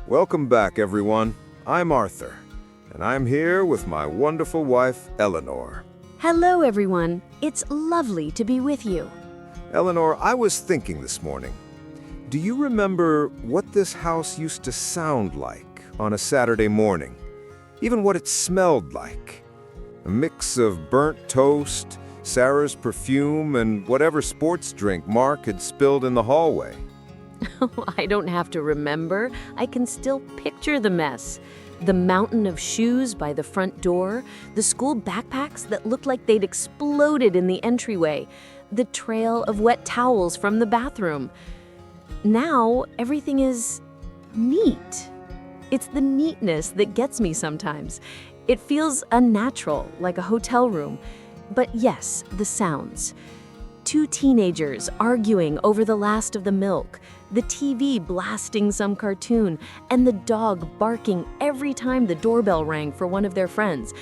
Welcome back, everyone. I'm Arthur, and I'm here with my wonderful wife, Eleanor. Hello, everyone. It's lovely to be with you. Eleanor, I was thinking this morning, do you remember what this house used to sound like on a Saturday morning? Even what it smelled like? A mix of burnt toast, Sarah's perfume, and whatever sports drink Mark had spilled in the hallway. I don't have to remember. I can still picture the mess. The mountain of shoes by the front door, the school backpacks that looked like they'd exploded in the entryway, the trail of wet towels from the bathroom. Now, everything is neat. It's the neatness that gets me sometimes. It feels unnatural, like a hotel room. But yes, the sounds. Two teenagers arguing over the last of the milk, the TV blasting some cartoon, and the dog barking every time the doorbell rang for one of their friends.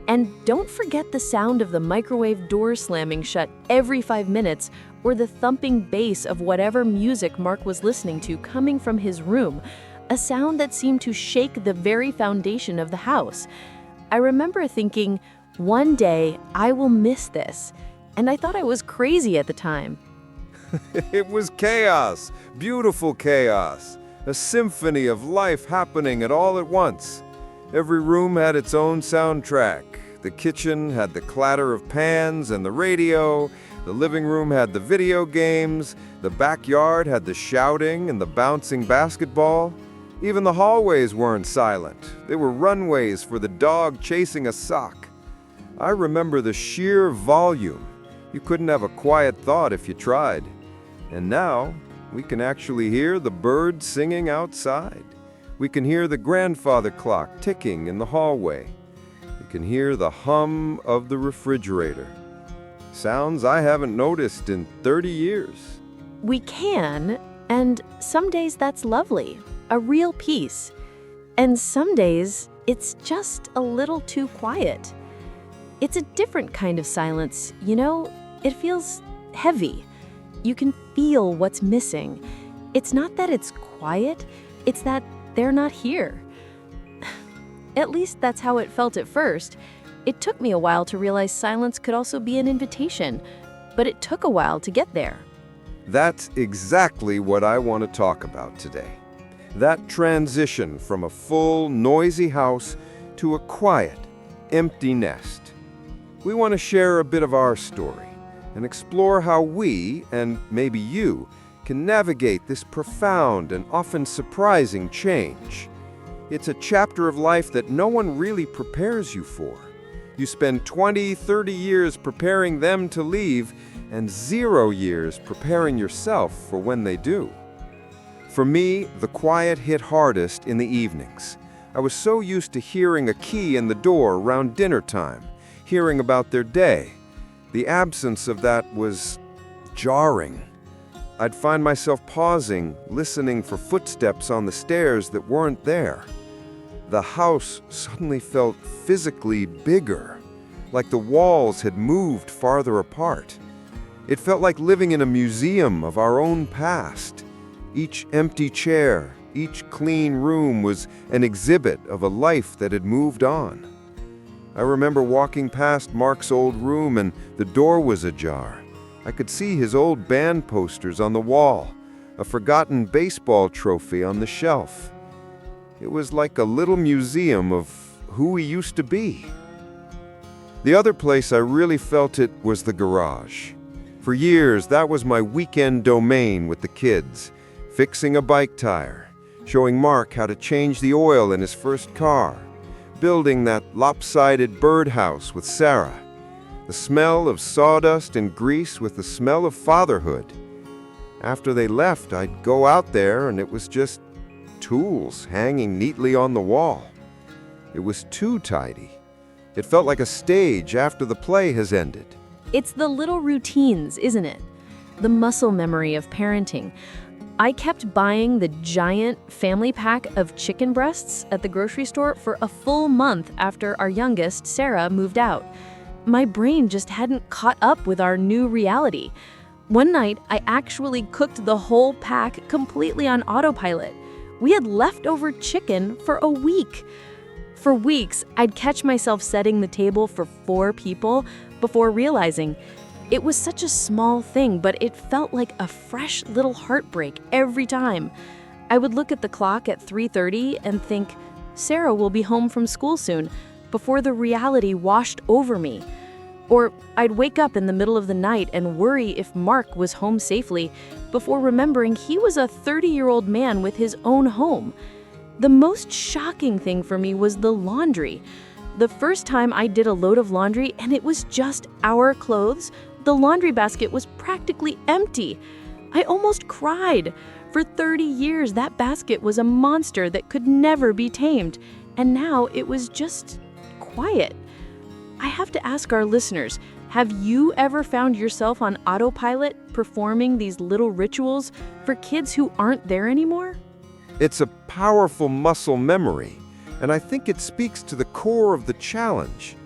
And don't forget the sound of the microwave door slamming shut every 5 minutes, or the thumping bass of whatever music Mark was listening to coming from his room, a sound that seemed to shake the very foundation of the house. I remember thinking, one day I will miss this. And I thought I was crazy at the time. It was chaos, beautiful chaos, a symphony of life happening all at once. Every room had its own soundtrack. The kitchen had the clatter of pans and the radio, the living room had the video games, the backyard had the shouting and the bouncing basketball. Even the hallways weren't silent. They were runways for the dog chasing a sock. I remember the sheer volume. You couldn't have a quiet thought if you tried. And now, we can actually hear the birds singing outside. We can hear the grandfather clock ticking in the hallway. We can hear the hum of the refrigerator. Sounds I haven't noticed in 30 years. We can, and some days that's lovely, a real peace. And some days, it's just a little too quiet. It's a different kind of silence, you know? It feels heavy. You can feel what's missing. It's not that it's quiet, it's that they're not here. At least that's how it felt at first. It took me a while to realize silence could also be an invitation, but it took a while to get there. That's exactly what I want to talk about today. That transition from a full, noisy house to a quiet, empty nest. We want to share a bit of our story and explore how we, and maybe you, can navigate this profound and often surprising change. It's a chapter of life that no one really prepares you for. You spend 20, 30 years preparing them to leave, and 0 years preparing yourself for when they do. For me, the quiet hit hardest in the evenings. I was so used to hearing a key in the door around dinner time, hearing about their day. The absence of that was jarring. I'd find myself pausing, listening for footsteps on the stairs that weren't there. The house suddenly felt physically bigger, like the walls had moved farther apart. It felt like living in a museum of our own past. Each empty chair, each clean room was an exhibit of a life that had moved on. I remember walking past Mark's old room and the door was ajar. I could see his old band posters on the wall, a forgotten baseball trophy on the shelf. It was like a little museum of who he used to be. The other place I really felt it was the garage. For years, that was my weekend domain with the kids, fixing a bike tire, showing Mark how to change the oil in his first car, building that lopsided birdhouse with Sarah, the smell of sawdust and grease with the smell of fatherhood. After they left, I'd go out there and it was just tools hanging neatly on the wall. It was too tidy. It felt like a stage after the play has ended. It's the little routines, isn't it? The muscle memory of parenting. I kept buying the giant family pack of chicken breasts at the grocery store for a full month after our youngest, Sarah, moved out. My brain just hadn't caught up with our new reality. One night, I actually cooked the whole pack completely on autopilot. We had leftover chicken for a week. For weeks, I'd catch myself setting the table for 4 people before realizing it was such a small thing, but it felt like a fresh little heartbreak every time. I would look at the clock at 3:30 and think, Sarah will be home from school soon, before the reality washed over me. Or I'd wake up in the middle of the night and worry if Mark was home safely, before remembering he was a 30-year-old man with his own home. The most shocking thing for me was the laundry. The first time I did a load of laundry and it was just our clothes, the laundry basket was practically empty. I almost cried. For 30 years, that basket was a monster that could never be tamed, and now it was just quiet. I have to ask our listeners, have you ever found yourself on autopilot performing these little rituals for kids who aren't there anymore? It's a powerful muscle memory, and I think it speaks to the core of the challenge.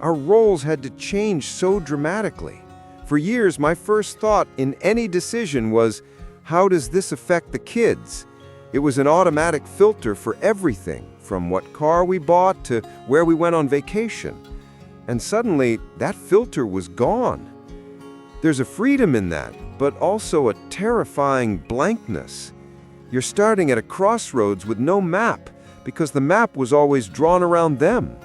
Our roles had to change so dramatically. For years, my first thought in any decision was, how does this affect the kids? It was an automatic filter for everything, from what car we bought to where we went on vacation. And suddenly, that filter was gone. There's a freedom in that, but also a terrifying blankness. You're starting at a crossroads with no map, because the map was always drawn around them.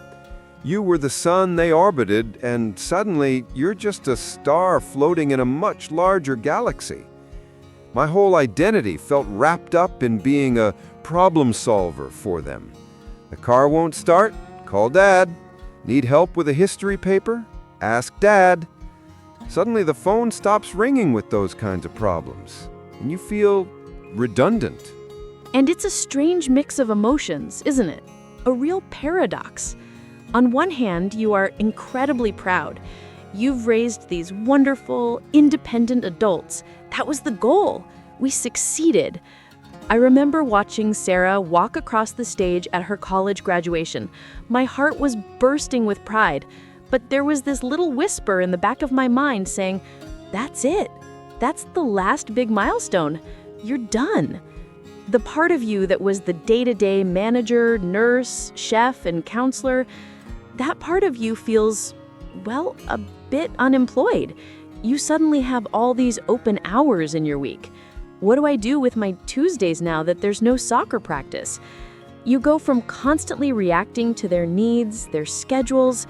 You were the sun they orbited, and suddenly you're just a star floating in a much larger galaxy. My whole identity felt wrapped up in being a problem solver for them. The car won't start? Call Dad. Need help with a history paper? Ask Dad. Suddenly the phone stops ringing with those kinds of problems, and you feel redundant. And it's a strange mix of emotions, isn't it? A real paradox. On one hand, you are incredibly proud. You've raised these wonderful, independent adults. That was the goal. We succeeded. I remember watching Sarah walk across the stage at her college graduation. My heart was bursting with pride, but there was this little whisper in the back of my mind saying, that's it. That's the last big milestone. You're done. The part of you that was the day-to-day manager, nurse, chef, and counselor, that part of you feels, well, a bit unemployed. You suddenly have all these open hours in your week. What do I do with my Tuesdays now that there's no soccer practice? You go from constantly reacting to their needs, their schedules,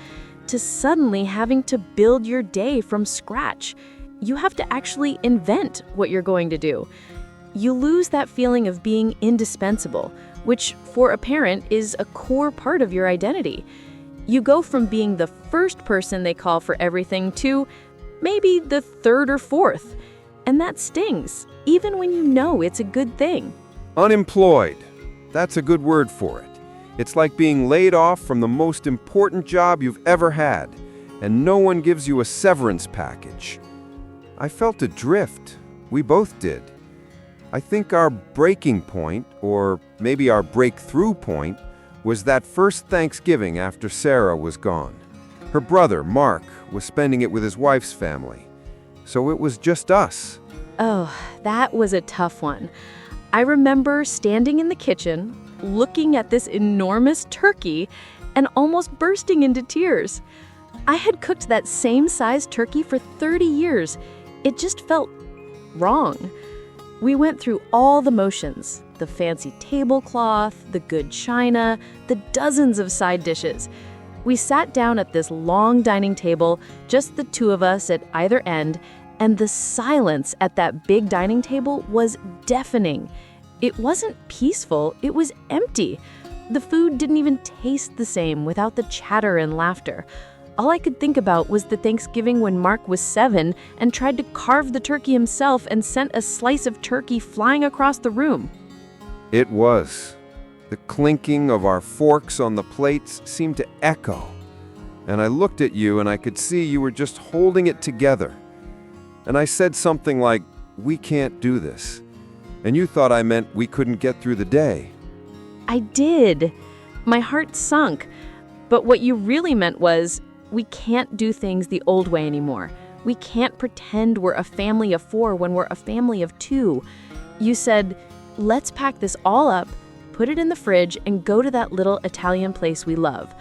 to suddenly having to build your day from scratch. You have to actually invent what you're going to do. You lose that feeling of being indispensable, which for a parent is a core part of your identity. You go from being the first person they call for everything to maybe the third or fourth. And that stings, even when you know it's a good thing. Unemployed. That's a good word for it. It's like being laid off from the most important job you've ever had, and no one gives you a severance package. I felt adrift. We both did. I think our breaking point, or maybe our breakthrough point, was that first Thanksgiving after Sarah was gone. Her brother, Mark, was spending it with his wife's family. So it was just us. Oh, that was a tough one. I remember standing in the kitchen, looking at this enormous turkey, and almost bursting into tears. I had cooked that same size turkey for 30 years. It just felt wrong. We went through all the motions, the fancy tablecloth, the good china, the dozens of side dishes. We sat down at this long dining table, just the two of us at either end, and the silence at that big dining table was deafening. It wasn't peaceful, it was empty. The food didn't even taste the same without the chatter and laughter. All I could think about was the Thanksgiving when Mark was 7 and tried to carve the turkey himself and sent a slice of turkey flying across the room. It was. The clinking of our forks on the plates seemed to echo. And I looked at you and I could see you were just holding it together. And I said something like, "We can't do this." And you thought I meant we couldn't get through the day. I did. My heart sunk. But what you really meant was, we can't do things the old way anymore. We can't pretend we're a family of 4 when we're a family of 2. You said, let's pack this all up, put it in the fridge, and go to that little Italian place we love.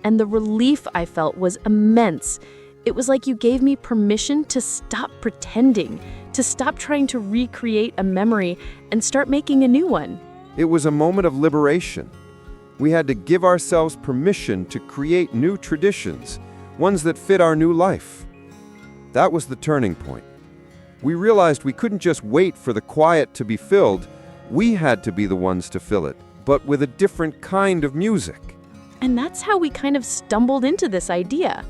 And the relief I felt was immense. It was like you gave me permission to stop pretending, to stop trying to recreate a memory and start making a new one. It was a moment of liberation. We had to give ourselves permission to create new traditions, ones that fit our new life. That was the turning point. We realized we couldn't just wait for the quiet to be filled. We had to be the ones to fill it, but with a different kind of music. And that's how we kind of stumbled into this idea.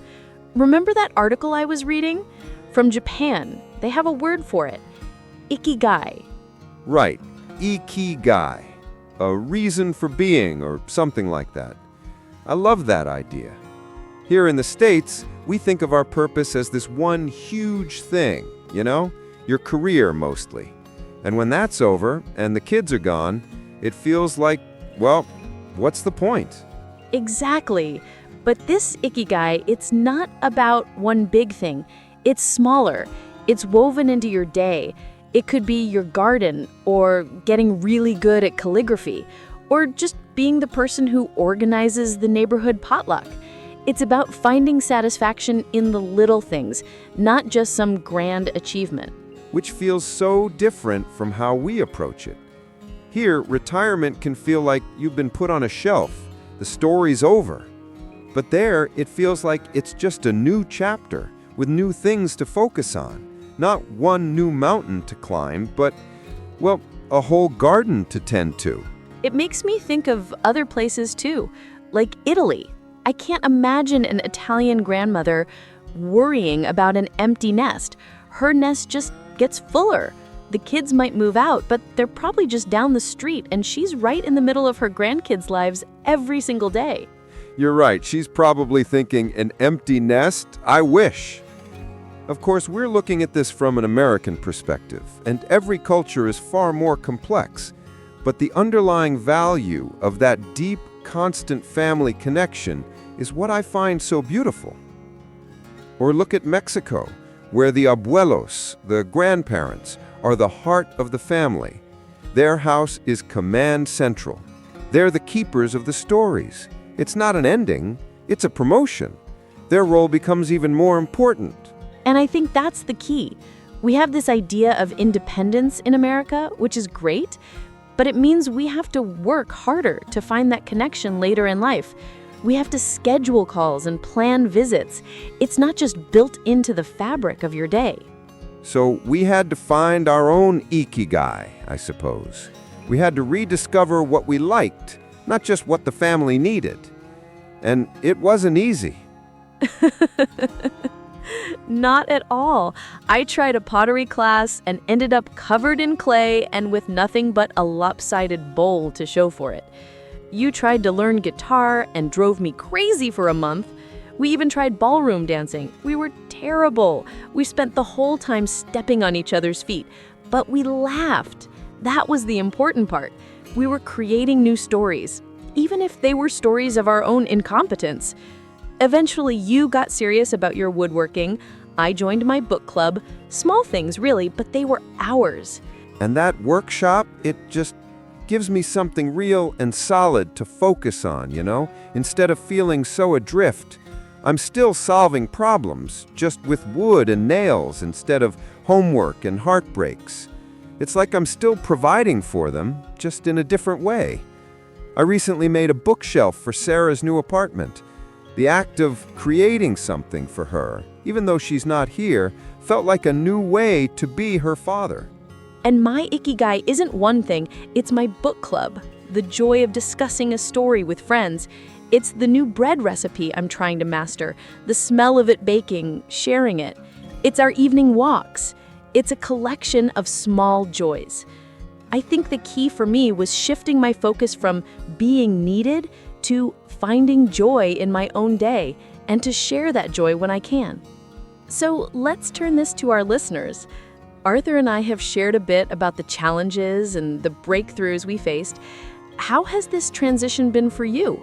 Remember that article I was reading? From Japan, they have a word for it. Ikigai. Right, ikigai, a reason for being or something like that. I love that idea. Here in the States, we think of our purpose as this one huge thing, your career mostly. And when that's over and the kids are gone, it feels like, well, what's the point? Exactly. But this ikigai, it's not about one big thing. It's smaller. It's woven into your day. It could be your garden, or getting really good at calligraphy, or just being the person who organizes the neighborhood potluck. It's about finding satisfaction in the little things, not just some grand achievement. Which feels so different from how we approach it. Here, retirement can feel like you've been put on a shelf. The story's over. But there, it feels like it's just a new chapter with new things to focus on. Not one new mountain to climb, but, well, a whole garden to tend to. It makes me think of other places too, like Italy. I can't imagine an Italian grandmother worrying about an empty nest. Her nest just gets fuller. The kids might move out, but they're probably just down the street, and she's right in the middle of her grandkids' lives every single day. You're right, she's probably thinking, an empty nest? I wish. Of course, we're looking at this from an American perspective, and every culture is far more complex. But the underlying value of that deep, constant family connection is what I find so beautiful. Or look at Mexico, where the abuelos, the grandparents, are the heart of the family. Their house is command central. They're the keepers of the stories. It's not an ending, it's a promotion. Their role becomes even more important. And I think that's the key. We have this idea of independence in America, which is great, but it means we have to work harder to find that connection later in life. We have to schedule calls and plan visits. It's not just built into the fabric of your day. So we had to find our own ikigai, I suppose. We had to rediscover what we liked, not just what the family needed. And it wasn't easy. Not at all. I tried a pottery class and ended up covered in clay and with nothing but a lopsided bowl to show for it. You tried to learn guitar and drove me crazy for a month. We even tried ballroom dancing. We were terrible. We spent the whole time stepping on each other's feet, but we laughed. That was the important part. We were creating new stories, even if they were stories of our own incompetence. Eventually, you got serious about your woodworking. I joined my book club. Small things, really, but they were ours. And that workshop, it just gives me something real and solid to focus on, instead of feeling so adrift. I'm still solving problems, just with wood and nails instead of homework and heartbreaks. It's like I'm still providing for them, just in a different way. I recently made a bookshelf for Sarah's new apartment. The act of creating something for her, even though she's not here, felt like a new way to be her father. And my ikigai isn't one thing, it's my book club, the joy of discussing a story with friends. It's the new bread recipe I'm trying to master, the smell of it baking, sharing it. It's our evening walks. It's a collection of small joys. I think the key for me was shifting my focus from being needed to finding joy in my own day and to share that joy when I can. So let's turn this to our listeners. Arthur and I have shared a bit about the challenges and the breakthroughs we faced. How has this transition been for you?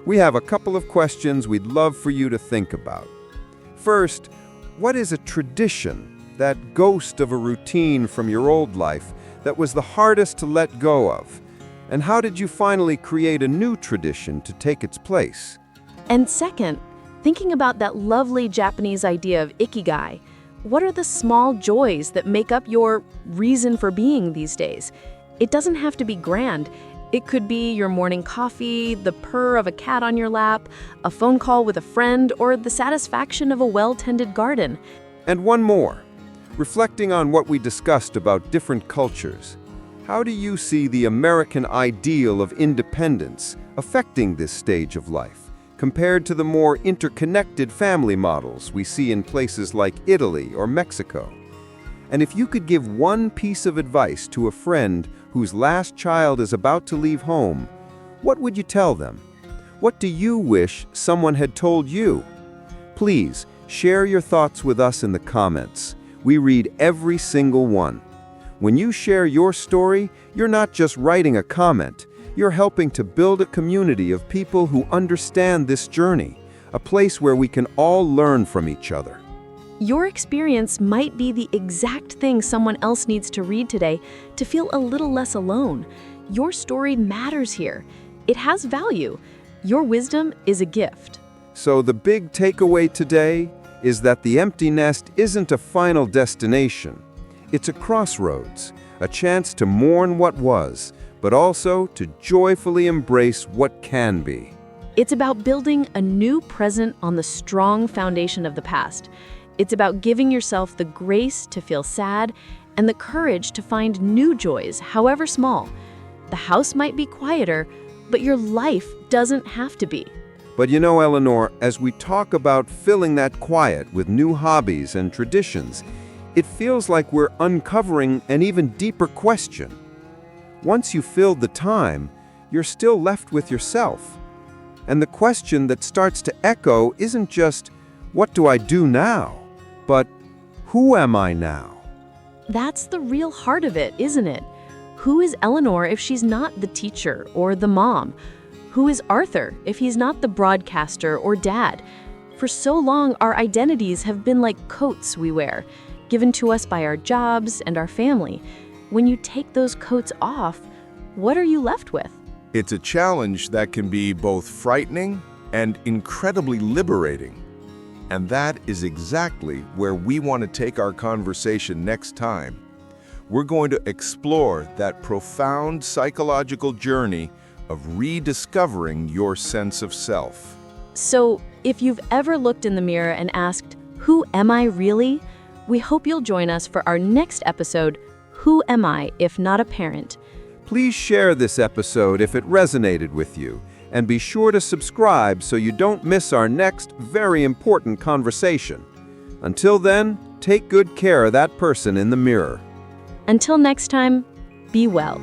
We have a couple of questions we'd love for you to think about. First, what is a tradition, that ghost of a routine from your old life, that was the hardest to let go of? And how did you finally create a new tradition to take its place? And second, thinking about that lovely Japanese idea of ikigai, what are the small joys that make up your reason for being these days? It doesn't have to be grand. It could be your morning coffee, the purr of a cat on your lap, a phone call with a friend, or the satisfaction of a well-tended garden. And one more. Reflecting on what we discussed about different cultures, how do you see the American ideal of independence affecting this stage of life, compared to the more interconnected family models we see in places like Italy or Mexico? And if you could give one piece of advice to a friend whose last child is about to leave home, what would you tell them? What do you wish someone had told you? Please share your thoughts with us in the comments. We read every single one. When you share your story, you're not just writing a comment, you're helping to build a community of people who understand this journey, a place where we can all learn from each other. Your experience might be the exact thing someone else needs to read today to feel a little less alone. Your story matters here. It has value. Your wisdom is a gift. So the big takeaway today is that the empty nest isn't a final destination. It's a crossroads, a chance to mourn what was, but also to joyfully embrace what can be. It's about building a new present on the strong foundation of the past. It's about giving yourself the grace to feel sad and the courage to find new joys, however small. The house might be quieter, but your life doesn't have to be. But you know, Eleanor, as we talk about filling that quiet with new hobbies and traditions, it feels like we're uncovering an even deeper question. Once you've filled the time, you're still left with yourself. And the question that starts to echo isn't just, what do I do now? But who am I now? That's the real heart of it, isn't it? Who is Eleanor if she's not the teacher or the mom? Who is Arthur if he's not the broadcaster or dad? For so long, our identities have been like coats we wear, given to us by our jobs and our family. When you take those coats off, what are you left with? It's a challenge that can be both frightening and incredibly liberating. And that is exactly where we want to take our conversation next time. We're going to explore that profound psychological journey of rediscovering your sense of self. So, if you've ever looked in the mirror and asked, who am I really? We hope you'll join us for our next episode, Who Am I If Not a Parent? Please share this episode if it resonated with you, and be sure to subscribe so you don't miss our next very important conversation. Until then, take good care of that person in the mirror. Until next time, be well.